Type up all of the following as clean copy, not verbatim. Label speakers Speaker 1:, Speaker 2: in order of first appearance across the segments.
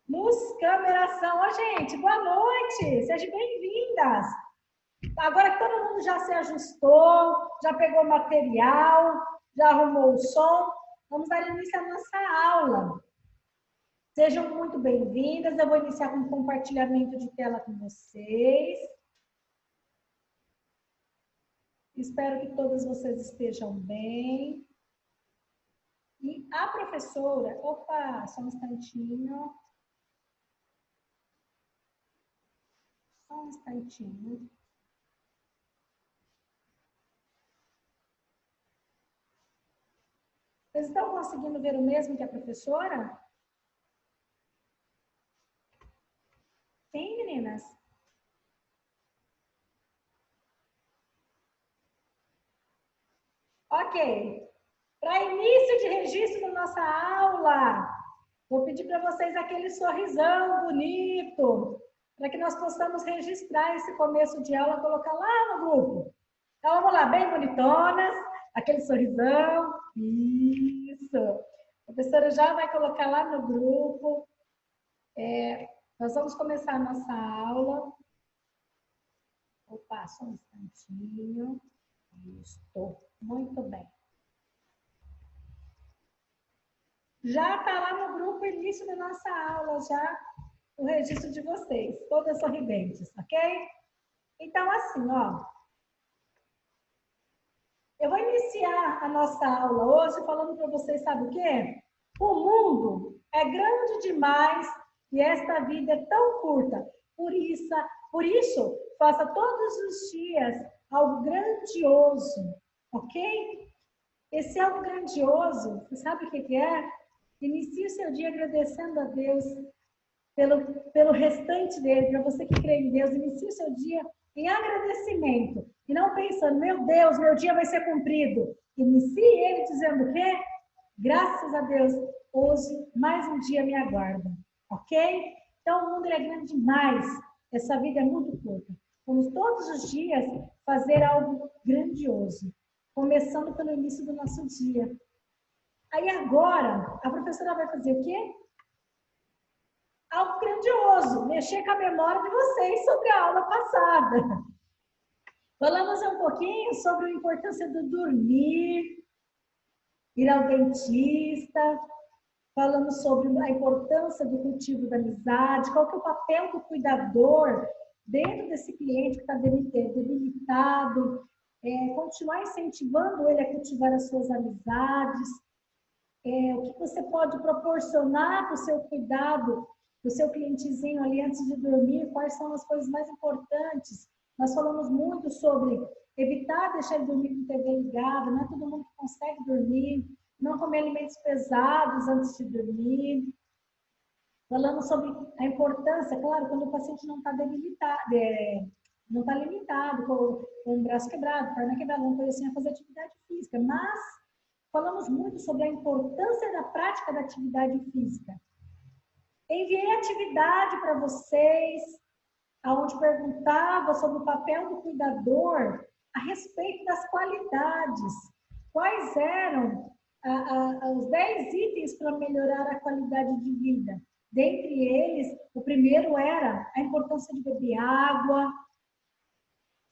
Speaker 1: Luz, câmera, ação. Ô, gente, boa noite. Sejam bem-vindas. Agora que todo mundo já se ajustou, já pegou material, já arrumou o som, vamos dar início à nossa aula. Sejam muito bem-vindas. Eu vou iniciar com um compartilhamento de tela com vocês. Espero que todas vocês estejam bem. E a professora... Opa, só um instantinho. Só um instantinho. Vocês estão conseguindo ver o mesmo que a professora? Sim, meninas? Ok. Para início de registro da nossa aula, vou pedir para vocês aquele sorrisão bonito, para que nós possamos registrar esse começo de aula, colocar lá no grupo. Então, vamos lá, bem bonitonas, aquele sorrisão. Isso. A professora já vai colocar lá no grupo. Nós vamos começar a nossa aula. Opa, só um instantinho. Isso, muito bem. Já está lá no grupo o início da nossa aula, já o registro de vocês, todas sorridentes, ok? Então, assim, ó. Eu vou iniciar a nossa aula hoje falando para vocês, sabe o quê? O mundo é grande demais e esta vida é tão curta. Por isso, faça todos os dias algo grandioso, ok? Esse algo grandioso, você sabe o que é? Inicie o seu dia agradecendo a Deus pelo restante dele. Para você que crê em Deus, inicie o seu dia em agradecimento. E não pensando, meu Deus, meu dia vai ser cumprido. Inicie ele dizendo o quê? Graças a Deus, hoje mais um dia me aguarda. Ok? Então o mundo é grande demais. Essa vida é muito curta. Vamos todos os dias fazer algo grandioso. Começando pelo início do nosso dia. Aí agora, a professora vai fazer o quê? Algo grandioso, mexer com a memória de vocês sobre a aula passada. Falamos um pouquinho sobre a importância do dormir, ir ao dentista, falamos sobre a importância do cultivo da amizade, qual que é o papel do cuidador dentro desse cliente que está debilitado, continuar incentivando ele a cultivar as suas amizades, o que você pode proporcionar para o seu cuidado, para o seu clientezinho ali antes de dormir, quais são as coisas mais importantes. Nós falamos muito sobre evitar deixar ele dormir com TV ligada, não é todo mundo que consegue dormir, não comer alimentos pesados antes de dormir. Falamos sobre a importância, claro, quando o paciente não está debilitado, não está limitado, com o braço quebrado, perna quebrada, uma coisa assim, a fazer atividade física, mas falamos muito sobre a importância da prática da atividade física. Enviei atividade para vocês, onde perguntava sobre o papel do cuidador a respeito das qualidades. Quais eram os 10 itens para melhorar a qualidade de vida? Dentre eles, o primeiro era a importância de beber água.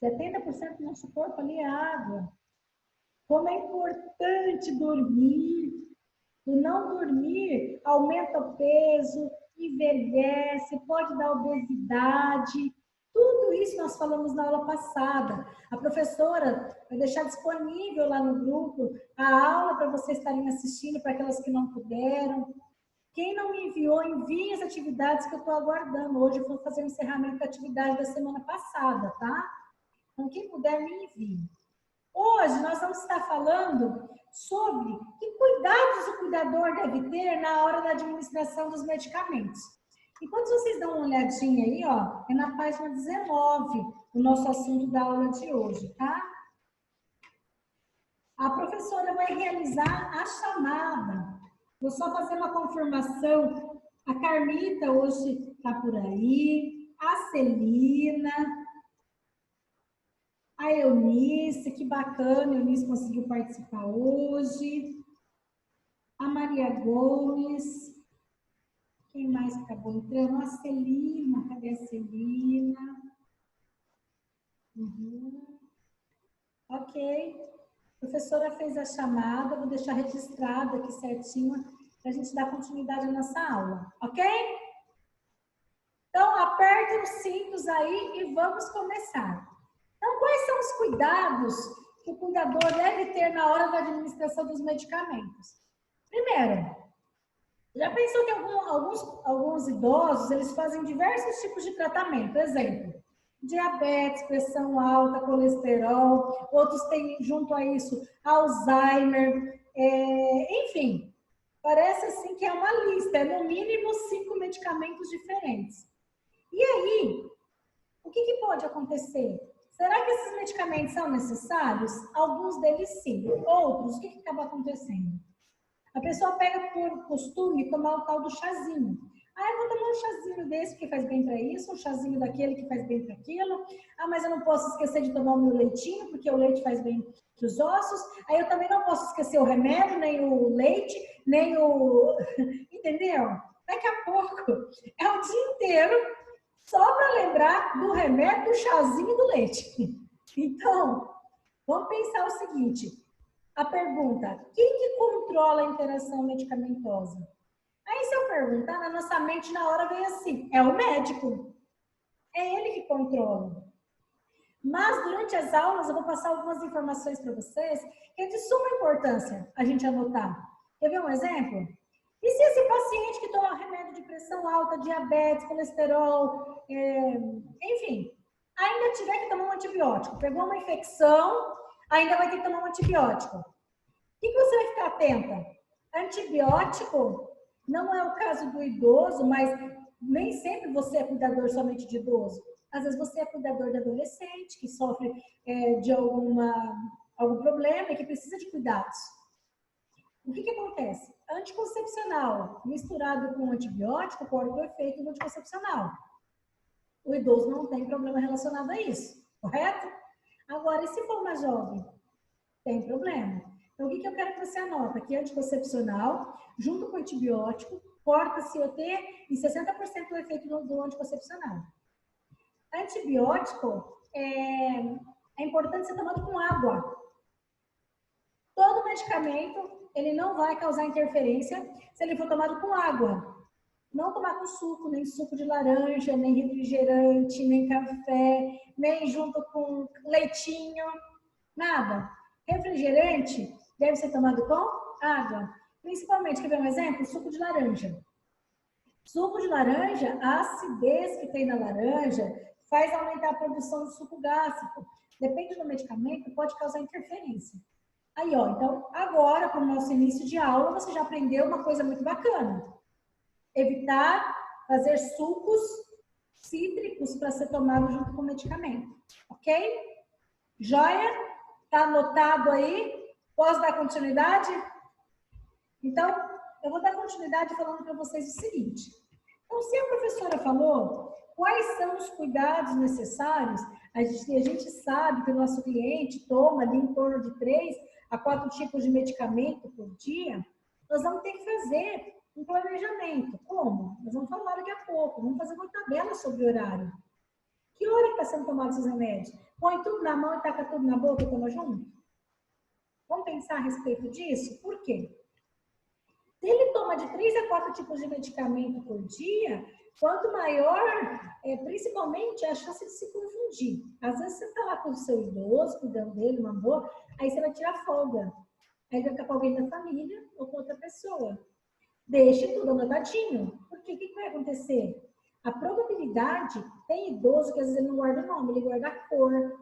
Speaker 1: 70% do nosso corpo ali é água. Como é importante dormir. O não dormir aumenta o peso, envelhece, pode dar obesidade. Tudo isso nós falamos na aula passada. A professora vai deixar disponível lá no grupo a aula para vocês estarem assistindo, para aquelas que não puderam. Quem não me enviou, envie as atividades que eu estou aguardando. Hoje eu vou fazer o encerramento da atividade da semana passada, tá? Então, quem puder, me envie. Hoje nós vamos estar falando sobre que cuidados o cuidador deve ter na hora da administração dos medicamentos. Enquanto vocês dão uma olhadinha aí, ó, é na página 19 o nosso assunto da aula de hoje, tá? A professora vai realizar a chamada. Vou só fazer uma confirmação. A Carmita hoje está por aí, a Celina, a Eunice, que bacana, a Eunice conseguiu participar hoje. A Maria Gomes. Quem mais mais que acabou entrando? A Celina, cadê a Celina? Ok. A professora fez a chamada, vou deixar registrado aqui certinho para a gente dar continuidade à nossa aula, ok? Então, apertem os cintos aí e vamos começar. Então, quais são os cuidados que o cuidador deve ter na hora da administração dos medicamentos? Primeiro, já pensou que alguns idosos, eles fazem diversos tipos de tratamento? Exemplo, diabetes, pressão alta, colesterol, outros têm junto a isso Alzheimer, enfim, parece assim que é uma lista, é no mínimo 5 medicamentos diferentes. E aí, o que pode acontecer? Será que esses medicamentos são necessários? Alguns deles sim, outros, o que acaba acontecendo? A pessoa pega por costume tomar o tal do chazinho. Ah, eu vou tomar um chazinho desse que faz bem para isso, um chazinho daquele que faz bem para aquilo. Ah, mas eu não posso esquecer de tomar o meu leitinho, porque o leite faz bem para os ossos. Aí eu também não posso esquecer o remédio, nem o leite, nem o... Entendeu? Daqui a pouco é o dia inteiro só para lembrar do remédio, do chazinho e do leite. Então, vamos pensar o seguinte. A pergunta, quem que controla a interação medicamentosa? Aí se eu perguntar, na nossa mente na hora vem assim, é o médico. É ele que controla. Mas durante as aulas eu vou passar algumas informações para vocês que é de suma importância a gente anotar. Quer ver um exemplo? E se esse paciente que toma remédio de pressão alta, diabetes, colesterol, enfim, ainda tiver que tomar um antibiótico, pegou uma infecção, ainda vai ter que tomar um antibiótico. O que você vai ficar atenta? Antibiótico não é o caso do idoso, mas nem sempre você é cuidador somente de idoso. Às vezes você é cuidador de adolescente que sofre de algum problema e que precisa de cuidados. O que acontece? Anticoncepcional misturado com antibiótico corta o efeito do anticoncepcional. O idoso não tem problema relacionado a isso, correto? Agora, e se for mais jovem? Tem problema. Então, o que eu quero que você anota? Que anticoncepcional, junto com antibiótico, corta COT em 60% do efeito do anticoncepcional. Antibiótico é importante ser tomado com água. Todo medicamento, ele não vai causar interferência se ele for tomado com água. Não tomar com suco, nem suco de laranja, nem refrigerante, nem café, nem junto com leitinho, nada. Refrigerante deve ser tomado com água. Principalmente, quer ver um exemplo? Suco de laranja. Suco de laranja, a acidez que tem na laranja faz aumentar a produção de suco gástrico. Depende do medicamento, pode causar interferência. Aí, ó, então, agora, para o nosso início de aula, você já aprendeu uma coisa muito bacana. Evitar fazer sucos cítricos para ser tomado junto com o medicamento. Ok? Joia? Tá anotado aí? Posso dar continuidade? Então, eu vou dar continuidade falando para vocês o seguinte. Então, se a professora falou quais são os cuidados necessários, a gente sabe que o nosso cliente toma ali em torno de 3 a 4 tipos de medicamento por dia, nós vamos ter que fazer um planejamento. Como? Nós vamos falar daqui a pouco, vamos fazer uma tabela sobre o horário. Que hora que está sendo tomado esses remédios? Põe tudo na mão e taca tudo na boca e toma junto? Vamos pensar a respeito disso? Por quê? Se ele toma de 3 a 4 tipos de medicamento por dia, quanto maior, principalmente, a chance de se confundir. Às vezes você está lá com o seu idoso, cuidando dele, uma boa, aí você vai tirar folga. Aí vai ficar com alguém da família ou com outra pessoa. Deixe tudo anotadinho. Porque o que vai acontecer? A probabilidade, tem idoso que às vezes ele não guarda o nome, ele guarda a cor.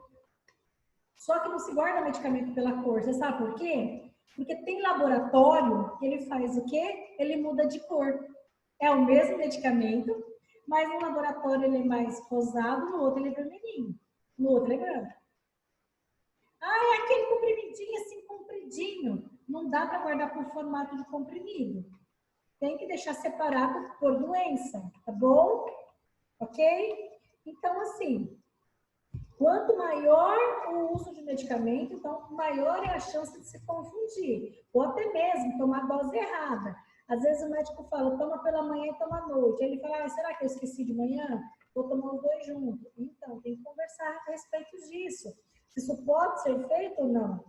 Speaker 1: Só que não se guarda medicamento pela cor. Você sabe por quê? Porque tem laboratório que ele faz o quê? Ele muda de cor. É o mesmo medicamento, mas no laboratório ele é mais rosado, no outro ele é vermelhinho, no outro ele é branco. Ah, é aquele comprimidinho assim, compridinho. Não dá para guardar por formato de comprimido. Tem que deixar separado por doença, tá bom? Ok? Então, assim, quanto maior o uso de medicamento, então maior é a chance de se confundir, ou até mesmo tomar dose errada. Às vezes o médico fala, toma pela manhã e toma à noite. Ele fala, será que eu esqueci de manhã? Vou tomar os dois juntos. Então, tem que conversar a respeito disso. Se isso pode ser feito ou não.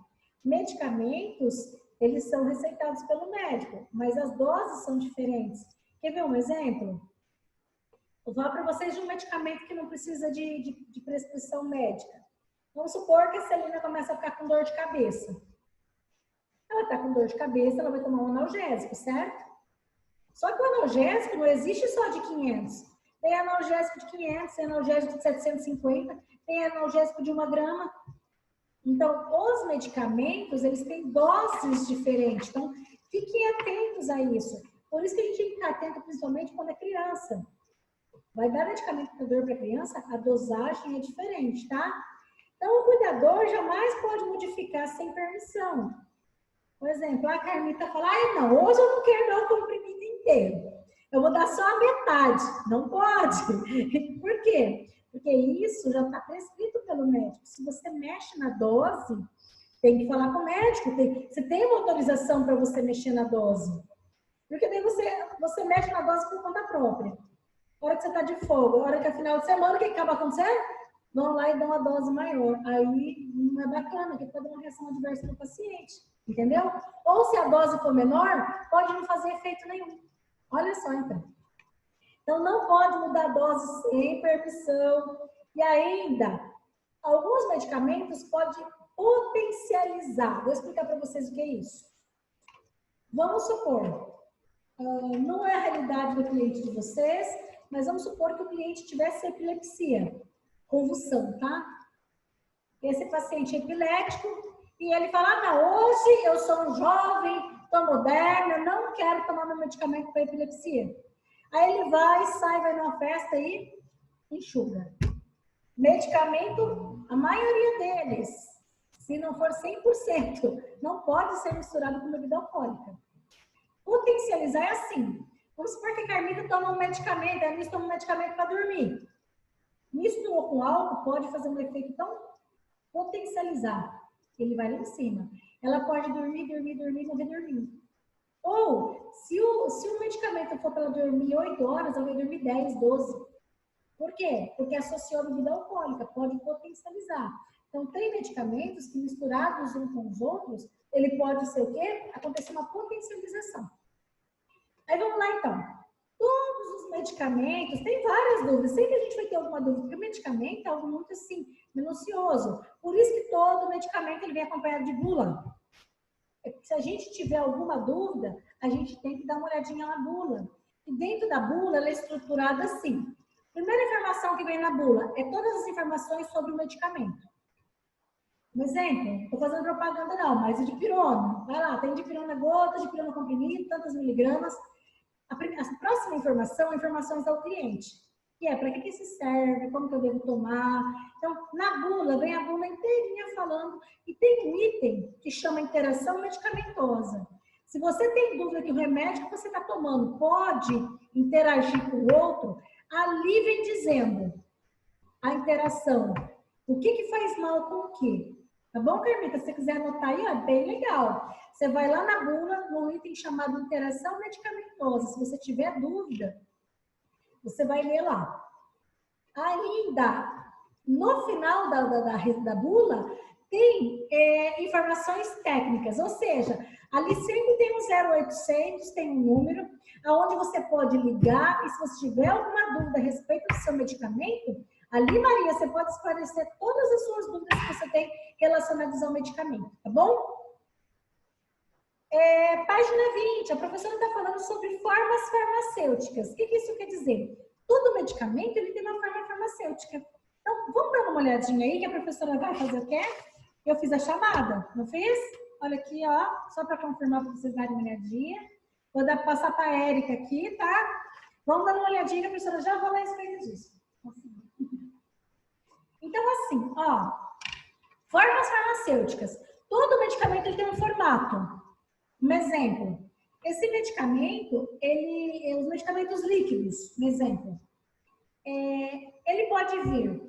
Speaker 1: Medicamentos, eles são receitados pelo médico, mas as doses são diferentes. Quer ver um exemplo? Eu vou falar para vocês de um medicamento que não precisa de prescrição médica. Vamos supor que a Celina começa a ficar com dor de cabeça. Ela está com dor de cabeça, ela vai tomar um analgésico, certo? Só que o analgésico não existe só de 500. Tem analgésico de 500, tem analgésico de 750, tem analgésico de 1 grama. Então, os medicamentos, eles têm doses diferentes. Então, fiquem atentos a isso. Por isso que a gente tem que ficar atento, principalmente quando é criança. Vai dar medicamento para dor para criança, a dosagem é diferente, tá? Então, o cuidador jamais pode modificar sem permissão. Por exemplo, a Carmita fala, não, hoje eu não quero dar o comprimido inteiro. Eu vou dar só a metade. Não pode. Por quê? Porque isso já está prescrito pelo médico. Se você mexe na dose, tem que falar com o médico. Você tem uma autorização para você mexer na dose. Porque daí você mexe na dose por conta própria. A hora que você está de folga, a hora que é final de semana, o que acaba acontecendo? Vão lá e dão uma dose maior. Aí não é bacana, porque pode dar uma reação adversa no paciente. Entendeu? Ou se a dose for menor, pode não fazer efeito nenhum. Olha só, então. Então, não pode mudar a dose sem permissão. E ainda, alguns medicamentos podem potencializar. Vou explicar para vocês o que é isso. Vamos supor, não é a realidade do cliente de vocês, mas vamos supor que o cliente tivesse epilepsia, convulsão, tá? Esse paciente é epilético e ele fala, não, hoje eu sou um jovem, estou moderno, eu não quero tomar meu medicamento para epilepsia. Aí ele vai, sai, vai numa festa e enxuga. Medicamento, a maioria deles, se não for 100%, não pode ser misturado com bebida alcoólica. Potencializar é assim. Vamos supor que a Carmita toma um medicamento, a Alice toma um medicamento para dormir. Misturou com álcool, pode fazer um efeito tão potencializar. Ele vai lá em cima. Ela pode dormir, morrer dormindo. Ou, se o medicamento for para ela dormir 8 horas, ela vai dormir 10, 12. Por quê? Porque associou a bebida alcoólica, pode potencializar. Então, tem medicamentos que misturados uns com os outros, ele pode ser o quê? Acontecer uma potencialização. Aí vamos lá, então. Todos os medicamentos, tem várias dúvidas. Sempre a gente vai ter alguma dúvida, porque o medicamento é algo muito, assim, minucioso. Por isso que todo medicamento ele vem acompanhado de bula. Se a gente tiver alguma dúvida, a gente tem que dar uma olhadinha na bula. E dentro da bula, ela é estruturada assim. Primeira informação que vem na bula é todas as informações sobre o medicamento. Um exemplo, não estou fazendo propaganda não, mas o dipirona. Vai lá, tem dipirona gota, dipirona comprimido, tantas miligramas. A próxima informação é informações ao cliente. Que é, para que isso serve, como que eu devo tomar. Então, na bula, vem a bula inteirinha falando. E tem um item que chama interação medicamentosa. Se você tem dúvida que o remédio que você está tomando pode interagir com o outro, ali vem dizendo a interação. O que faz mal com o quê? Tá bom, Carmita? Se você quiser anotar aí, ó, é bem legal. Você vai lá na bula, no item chamado interação medicamentosa. Se você tiver dúvida, você vai ler lá. Ainda, no final da bula, tem informações técnicas, ou seja, ali sempre tem um 0800, tem um número, aonde você pode ligar e se você tiver alguma dúvida a respeito do seu medicamento, ali, Maria, você pode esclarecer todas as suas dúvidas que você tem relacionadas ao medicamento, tá bom? Página 20, a professora está falando sobre formas farmacêuticas. O que isso quer dizer? Todo medicamento ele tem uma forma farmacêutica. Então, vamos dar uma olhadinha aí que a professora vai fazer o quê? Eu fiz a chamada, não fiz? Olha aqui, ó, só para confirmar para vocês darem uma olhadinha. Vou passar para a Érica aqui, tá? Vamos dar uma olhadinha que a professora já vai lá a respeito disso. Então, assim, ó, formas farmacêuticas. Todo medicamento ele tem um formato. Um exemplo, esse medicamento, os medicamentos líquidos, um exemplo, ele pode vir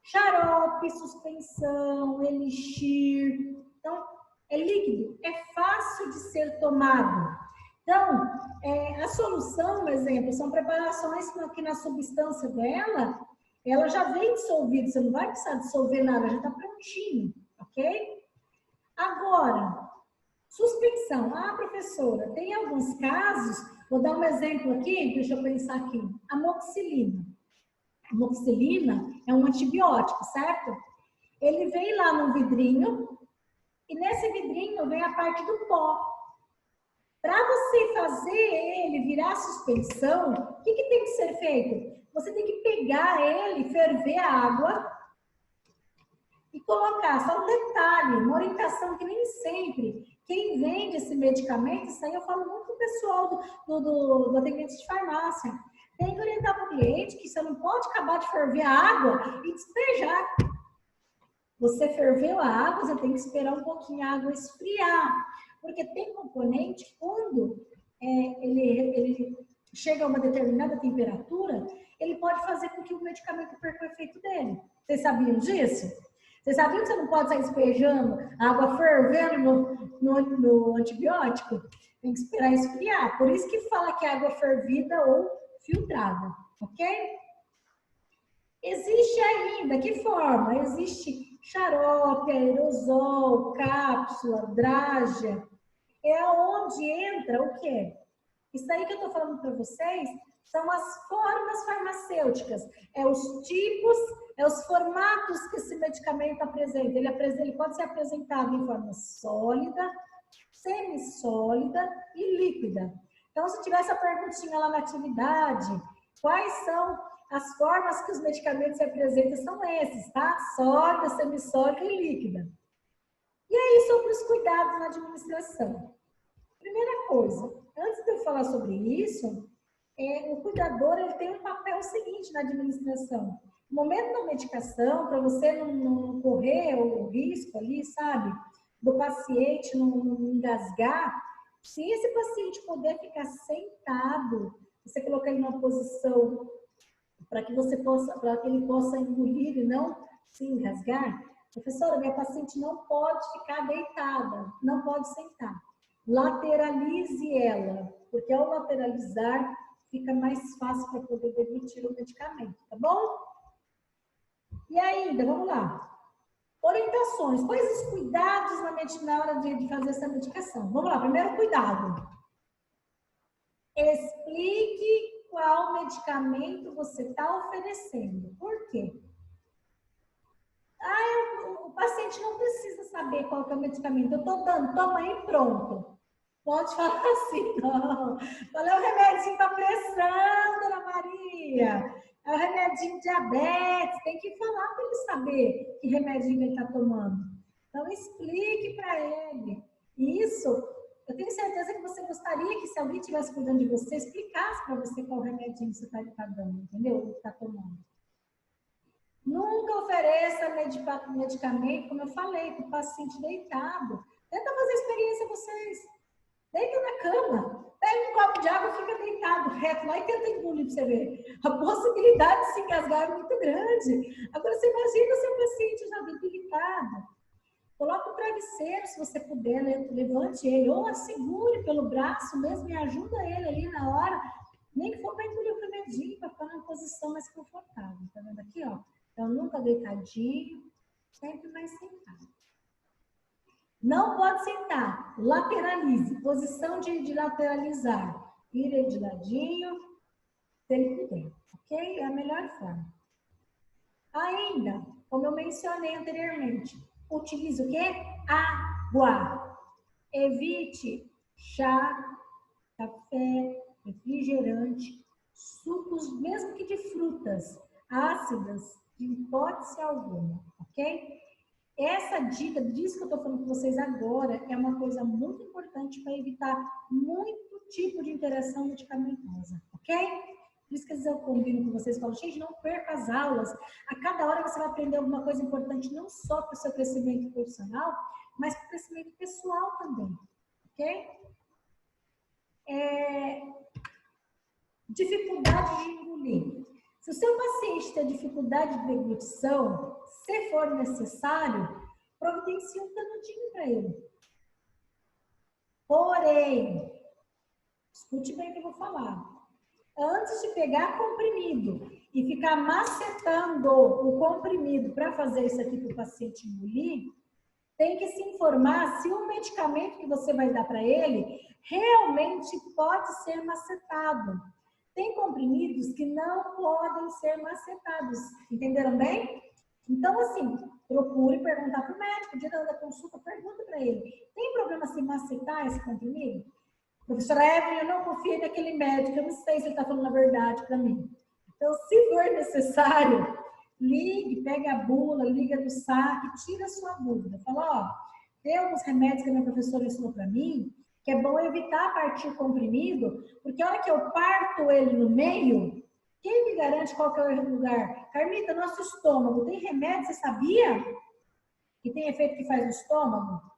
Speaker 1: xarope, suspensão, elixir. Então, é líquido, é fácil de ser tomado. Então, a solução, por exemplo, são preparações que na substância dela, ela já vem dissolvida, você não vai precisar dissolver nada, já está prontinho, ok? Agora, suspensão. Ah, professora, tem alguns casos, vou dar um exemplo aqui, deixa eu pensar aqui. Amoxicilina. Amoxicilina é um antibiótico, certo? Ele vem lá num vidrinho, e nesse vidrinho vem a parte do pó. Para você fazer ele virar suspensão, o que tem que ser feito? Você tem que pegar ele, ferver a água e colocar. Só um detalhe, uma orientação que nem sempre quem vende esse medicamento, isso aí eu falo muito pro pessoal do atendimento de farmácia. Tem que orientar para o cliente que você não pode acabar de ferver a água e despejar. Você ferveu a água, você tem que esperar um pouquinho a água esfriar. Porque tem componente, quando ele chega a uma determinada temperatura, ele pode fazer com que o medicamento perca o efeito dele. Vocês sabiam disso? Vocês sabiam que você não pode sair despejando água fervendo no antibiótico? Tem que esperar esfriar. Por isso que fala que é água fervida ou filtrada, ok? Existe ainda, que forma? Existe xarope, aerosol, cápsula, drágia. É onde entra o quê? Isso aí que eu estou falando para vocês são as formas farmacêuticas. É os tipos, é os formatos que esse medicamento apresenta. Ele pode ser apresentado em forma sólida, semissólida e líquida. Então, se tiver essa perguntinha lá na atividade, quais são as formas que os medicamentos se apresentam? São esses, tá? Sólida, semissólida e líquida. E aí, sobre os cuidados na administração. Primeira coisa, antes de eu falar sobre isso, o cuidador ele tem um papel seguinte na administração. No momento da medicação, para você não correr o risco ali, sabe, do paciente não engasgar, se esse paciente puder ficar sentado, você colocar ele numa posição para que ele possa engolir e não se engasgar. Professora, minha paciente não pode ficar deitada, não pode sentar. Lateralize ela, porque ao lateralizar fica mais fácil para poder deglutir o medicamento, tá bom? E ainda, vamos lá. Orientações. Quais os cuidados na hora de fazer essa medicação? Vamos lá, primeiro cuidado. Explique qual medicamento você está oferecendo. Por quê? O paciente não precisa saber qual que é o medicamento. Eu estou dando, toma aí, pronto. Pode falar assim, não. Qual é o remedinho para pressão, dona Maria? É o remedinho de diabetes. Tem que falar para ele saber que remedinho ele está tomando. Então, explique para ele. Isso, eu tenho certeza que você gostaria que se alguém estivesse cuidando de você, explicasse para você qual remedinho você está dando, entendeu? Está tomando. Nunca ofereça medicamento, como eu falei, para o paciente deitado. Tenta fazer experiência vocês. Deita na cama, pega um copo de água e fica deitado reto lá e tenta engolir para você ver. A possibilidade de se engasgar é muito grande. Agora você imagina o seu paciente já debilitado. Coloque o travesseiro, se você puder, levante ele, ou segure pelo braço mesmo e ajuda ele ali na hora, nem que for para engolir o remedinho, para ficar numa posição mais confortável. Tá vendo aqui, ó? Então, nunca deitadinho, sempre mais sentado. Não pode sentar, lateralize, posição de lateralizar. Vira ele de ladinho, se ele puder, ok? É a melhor forma. Ainda, como eu mencionei anteriormente, utilize o quê? Água. Evite chá, café, refrigerante, sucos, mesmo que de frutas ácidas, de hipótese alguma, ok? Essa dica, disso que eu estou falando com vocês agora, é uma coisa muito importante para evitar muito tipo de interação medicamentosa, ok? Por isso que às vezes eu combino com vocês, falo, gente, não perca as aulas. A cada hora você vai aprender alguma coisa importante, não só para o seu crescimento profissional, mas para o crescimento pessoal também, ok? Dificuldade de engolir. Se o seu paciente tem dificuldade de deglutição, se for necessário, providencie um canudinho para ele. Porém, Escute bem o que eu vou falar. Antes de pegar comprimido e ficar macetando o comprimido para fazer isso aqui para o paciente engolir, tem que se informar se o medicamento que você vai dar para ele realmente pode ser macetado. Tem comprimidos que não podem ser macetados. Entenderam bem? Então, assim, procure perguntar para o médico, dia da consulta, pergunta para ele. Tem problema se macetar esse comprimido? Professora Evelyn, eu não confio naquele médico, eu não sei se ele está falando a verdade para mim. Então, se for necessário, ligue, pegue a bula, liga no saque, tira a sua dúvida. Fala, ó, tem alguns remédios que a minha professora ensinou para mim, que é bom evitar partir o comprimido, porque a hora que eu parto ele no meio, quem me garante qual que é o lugar? Carmita, nosso estômago tem remédio, você sabia? Que tem efeito que faz no estômago?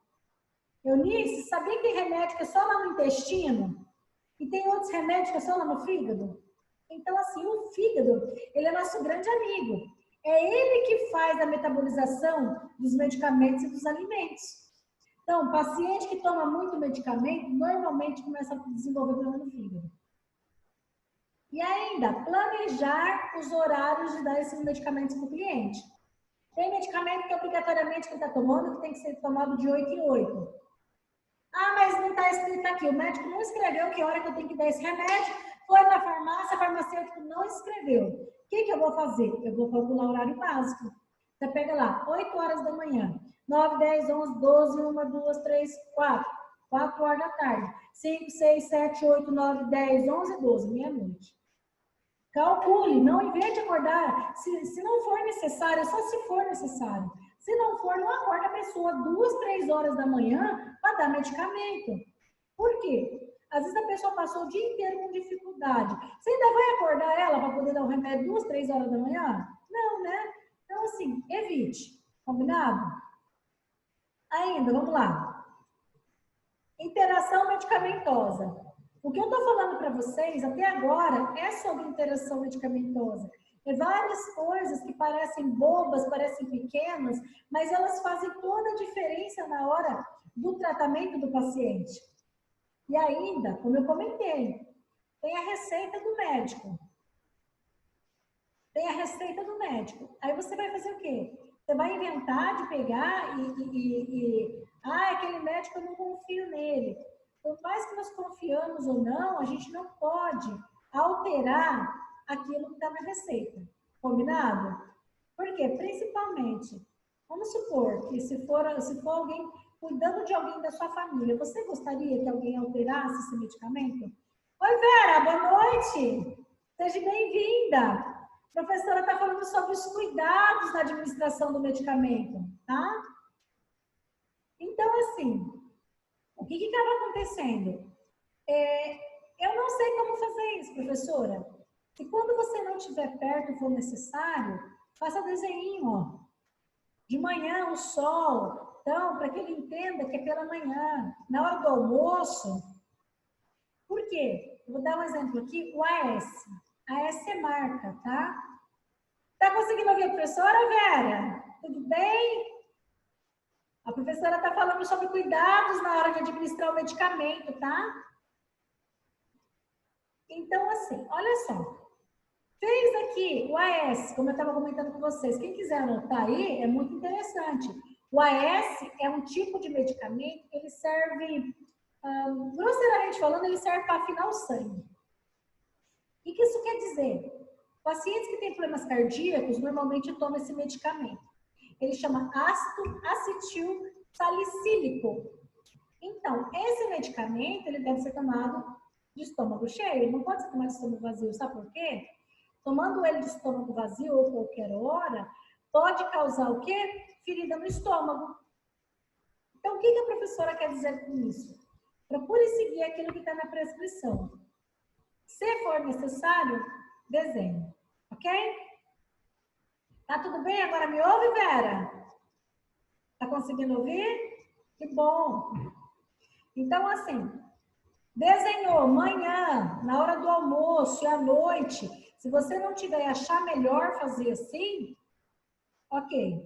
Speaker 1: Eunice, sabia que tem remédio que é só lá no intestino? E tem outros remédios que é só lá no fígado? Então, assim, o fígado, ele é nosso grande amigo. É ele que faz a metabolização dos medicamentos e dos alimentos. Então, paciente que toma muito medicamento, normalmente começa a desenvolver problema no fígado. E ainda, planejar os horários de dar esses medicamentos para o cliente. Tem medicamento que obrigatoriamente que ele está tomando, que tem que ser tomado de 8 em 8. Ah, mas não está escrito aqui. O médico não escreveu que hora que eu tenho que dar esse remédio. Foi na farmácia, a farmacêutico não escreveu. O que eu vou fazer? Eu vou calcular o horário básico. Você pega lá, 8 horas da manhã, 9, 10, 11, 12, 1, 2, 3, 4. 4 horas da tarde. 5, 6, 7, 8, 9, 10, 11, 12, meia-noite. Calcule, não invente acordar. Se não for necessário, só se for necessário. Se não for, não acorda a pessoa 2, 3 horas da manhã para dar medicamento. Por quê? Às vezes a pessoa passou o dia inteiro com dificuldade. Você ainda vai acordar ela para poder dar o remédio 2, 3 horas da manhã? Não, né? Então, assim, evite. Combinado? Ainda, vamos lá. Interação medicamentosa. O que eu estou falando para vocês até agora é sobre interação medicamentosa. É várias coisas que parecem bobas, parecem pequenas, mas elas fazem toda a diferença na hora do tratamento do paciente. E ainda, como eu comentei, tem a receita do médico. Tem a receita do médico. Aí você vai fazer o quê? Você vai inventar de pegar aquele médico eu não confio nele. Por mais que nós confiamos ou não, a gente não pode alterar aquilo que está na receita. Combinado? Por quê? Principalmente, vamos supor que se for alguém cuidando de alguém da sua família, você gostaria que alguém alterasse esse medicamento? Oi, Vera, boa noite! Seja bem-vinda! A professora está falando sobre os cuidados na administração do medicamento, tá? Então, assim, o que estava acontecendo? Eu não sei como fazer isso, professora. E quando você não estiver perto e for necessário, faça desenho, ó. De manhã, o sol. Então, para que ele entenda que é pela manhã. Na hora do almoço. Por quê? Eu vou dar um exemplo aqui. O AS. AS é marca, tá? Tá conseguindo ouvir a professora, Vera? Tudo bem? A professora está falando sobre cuidados na hora de administrar o medicamento, tá? Então, assim, olha só. Fez aqui o AS, como eu estava comentando com vocês. Quem quiser anotar aí, é muito interessante. O AS é um tipo de medicamento que ele serve, grosseiramente falando, ele serve para afinar o sangue. O que isso quer dizer? Pacientes que têm problemas cardíacos normalmente tomam esse medicamento. Ele chama ácido acetil salicílico. Então, esse medicamento ele deve ser tomado de estômago cheio. Ele não pode ser tomado de estômago vazio. Sabe por quê? Tomando ele de estômago vazio ou qualquer hora, pode causar o quê? Ferida no estômago. Então, o que a professora quer dizer com isso? Procure seguir aquilo que está na prescrição. Se for necessário, desenhe. Ok? Tá tudo bem? Agora me ouve, Vera? Tá conseguindo ouvir? Que bom! Então, assim, desenhou manhã, na hora do almoço e à noite. Se você não tiver achar melhor fazer assim, ok.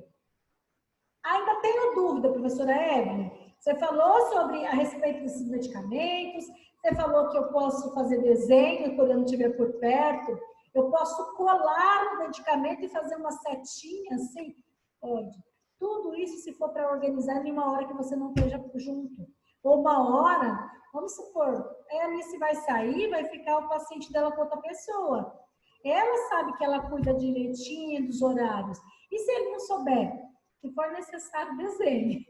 Speaker 1: Ainda tenho dúvida, professora Evelyn. Você falou sobre a respeito desses medicamentos, Você falou que eu posso fazer desenho quando eu não estiver por perto. Eu posso colar o medicamento e fazer uma setinha assim? Pode. Tudo isso se for para organizar em uma hora que você não esteja junto. Ou uma hora, vamos supor, a Alice vai sair, vai ficar o paciente dela com outra pessoa. Ela sabe que ela cuida direitinho dos horários. E se ele não souber? Se for necessário, desenhe.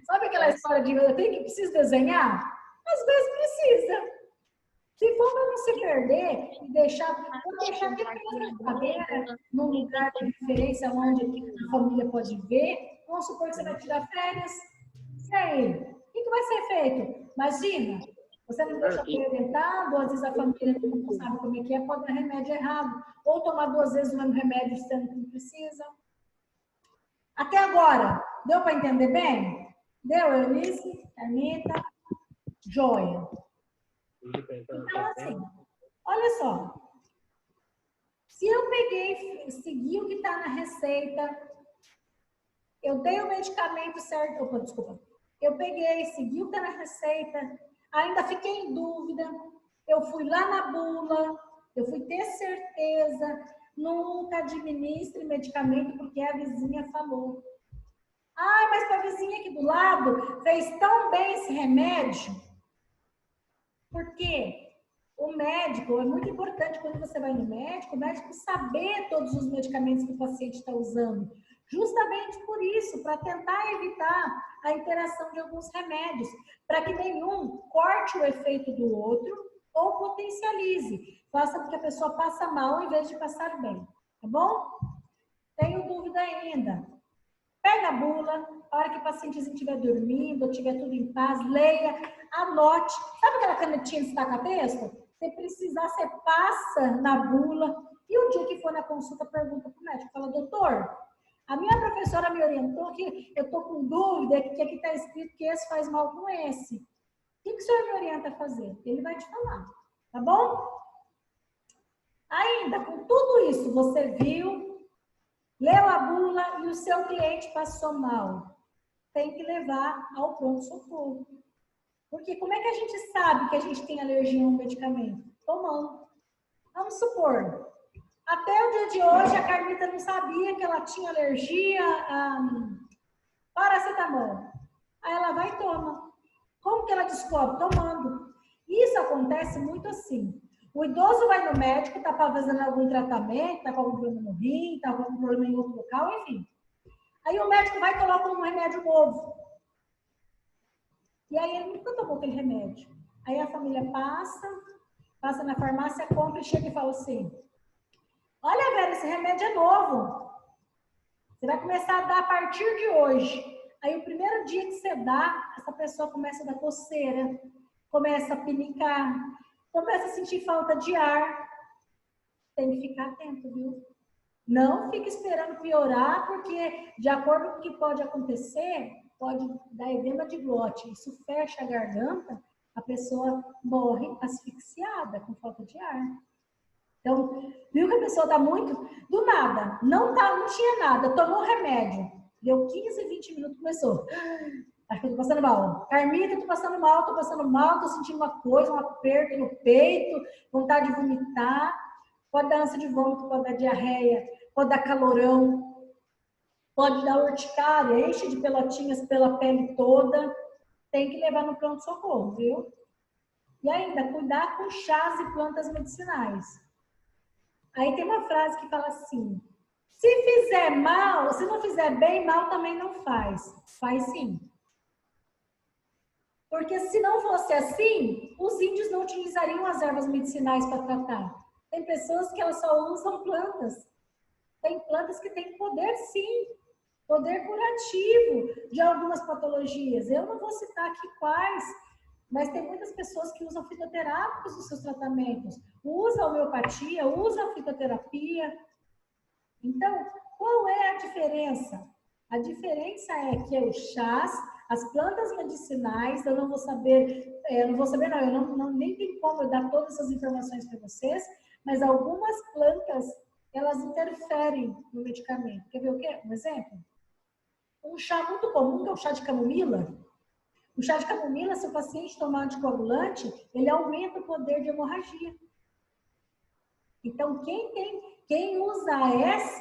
Speaker 1: Sabe aquela história de preciso desenhar? Às vezes precisa. Se for para não se perder e deixar que a criança cadeira num lugar de referência onde a família pode ver, vamos supor que você vai tirar férias. E aí? O que vai ser feito? Imagina, você não deixa bem orientado, às vezes a família não sabe como é que é, pode dar remédio errado. Ou tomar 2 vezes o mesmo remédio sendo que não precisa. Até agora, deu para entender bem? Deu, Eunice, Anitta, joia. Então, assim, olha só. Se eu segui o que está na receita, eu dei o medicamento certo, opa, desculpa. Eu segui o que está na receita, ainda fiquei em dúvida, eu fui lá na bula, eu fui ter certeza, nunca administre medicamento porque a vizinha falou. Ah, mas para a vizinha aqui do lado fez tão bem esse remédio. Por quê? O médico, é muito importante quando você vai no médico, o médico saber todos os medicamentos que o paciente está usando. Justamente por isso, para tentar evitar a interação de alguns remédios, para que nenhum corte o efeito do outro ou potencialize, faça com que a pessoa passe mal em vez de passar bem, tá bom? Tenho dúvida ainda. Pega a bula, a hora que o pacientezinho estiver dormindo, estiver tudo em paz, leia, anote. Sabe aquela canetinha de destaca-texto? Se precisar, você passa na bula. E o dia que for na consulta, pergunta para o médico. Fala, doutor, a minha professora me orientou que eu estou com dúvida, que aqui está escrito que esse faz mal com esse. O que o senhor me orienta a fazer? Ele vai te falar, tá bom? Ainda, com tudo isso, você viu, leu a bula e o seu cliente passou mal. Tem que levar ao pronto-socorro. Porque como é que a gente sabe que a gente tem alergia a um medicamento? Tomando. Vamos supor, até o dia de hoje a Carmita não sabia que ela tinha alergia a paracetamol. Aí ela vai e toma. Como que ela descobre? Tomando. Isso acontece muito assim. O idoso vai no médico, está fazendo algum tratamento, está com algum problema no rim, está com algum problema em outro local, enfim. Aí o médico vai e coloca um remédio novo. E aí ele nunca tomou aquele remédio. Aí a família passa na farmácia, compra e chega e fala assim, olha, Vera, esse remédio é novo. Você vai começar a dar a partir de hoje. Aí o primeiro dia que você dá, essa pessoa começa a dar coceira, começa a pinicar, começa a sentir falta de ar. Tem que ficar atento, viu? Não fique esperando piorar, porque de acordo com o que pode acontecer, pode dar edema de glote. Isso fecha a garganta, a pessoa morre asfixiada, com falta de ar. Então, viu que a pessoa está muito... Do nada, não tinha nada, tomou remédio. Deu 15, 20 minutos, começou. Acho que eu tô passando mal. Carmita, tô passando mal, tô sentindo uma coisa, um aperto no peito, vontade de vomitar. Pode dar ânsia de vômito, pode dar diarreia, pode dar calorão, pode dar urticária, enche de pelotinhas pela pele toda. Tem que levar no pronto-socorro, viu? E ainda, cuidar com chás e plantas medicinais. Aí tem uma frase que fala assim, se fizer mal, se não fizer bem, mal também não faz. Faz sim. Porque se não fosse assim, os índios não utilizariam as ervas medicinais para tratar. Tem pessoas que elas só usam plantas. Tem plantas que têm poder, sim, poder curativo de algumas patologias. Eu não vou citar aqui quais, mas tem muitas pessoas que usam fitoterápicos nos seus tratamentos. Usa a homeopatia, usa a fitoterapia. Então, qual é a diferença? A diferença é que os chás, as plantas medicinais, eu não vou saber, nem tem como eu dar todas essas informações para vocês, mas algumas plantas, elas interferem no medicamento. Quer ver o quê? Um exemplo? Um chá muito comum, que é o chá de camomila. O chá de camomila, se o paciente tomar anticoagulante, ele aumenta o poder de hemorragia. Então, quem usa AS,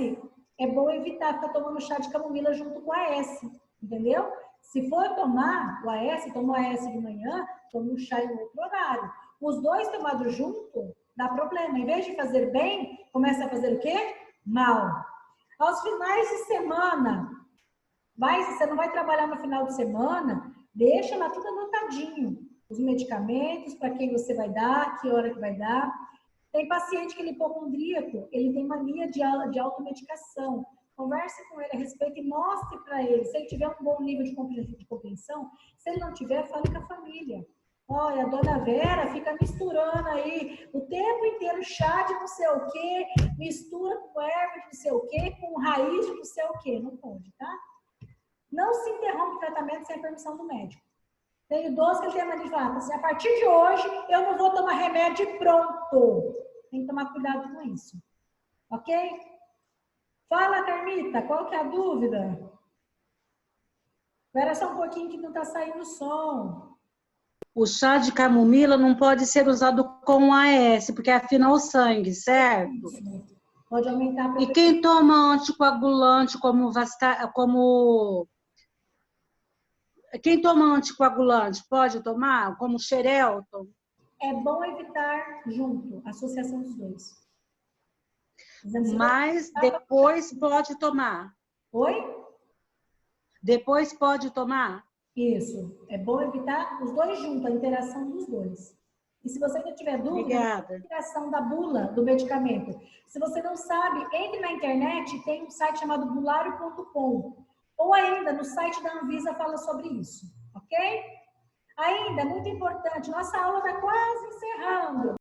Speaker 1: é bom evitar ficar tomando chá de camomila junto com a AS, entendeu? Se for tomar o AS, toma o AS de manhã, toma um chá em outro horário. Os dois tomados junto, dá problema. Em vez de fazer bem, começa a fazer o quê? Mal. Aos finais de semana, você não vai trabalhar no final de semana, deixa lá tudo anotadinho. Os medicamentos, para quem você vai dar, que hora que vai dar. Tem paciente que ele é hipocondríaco, ele tem mania de automedicação. Converse com ele a respeito e mostre para ele. Se ele tiver um bom nível de compreensão, se ele não tiver, fale com a família. Olha, a dona Vera fica misturando aí o tempo inteiro chá de não sei o quê, mistura com erva de não sei o quê, com raiz de não sei o quê. Não pode, tá? Não se interrompe o tratamento sem a permissão do médico. Tem idoso que ele tem mania de falar assim, a partir de hoje eu não vou tomar remédio pronto. Tem que tomar cuidado com isso. Ok? Fala, Carmita, qual que é a dúvida? Espera só um pouquinho que não está saindo o som.
Speaker 2: O chá de camomila não pode ser usado com AS, porque afina o sangue, certo?
Speaker 1: Isso. Pode aumentar a
Speaker 2: E quem toma anticoagulante quem toma anticoagulante pode tomar, como Xerelto?
Speaker 1: É bom evitar junto, associação dos dois.
Speaker 2: Mas depois pode tomar.
Speaker 1: Oi?
Speaker 2: Depois pode tomar?
Speaker 1: Isso. É bom evitar os dois juntos, a interação dos dois. E se você não tiver dúvida, a interação da bula do medicamento. Se você não sabe, entre na internet, tem um site chamado bulario.com. Ou ainda, no site da Anvisa fala sobre isso. Ok? Ainda, muito importante, nossa aula está quase encerrando.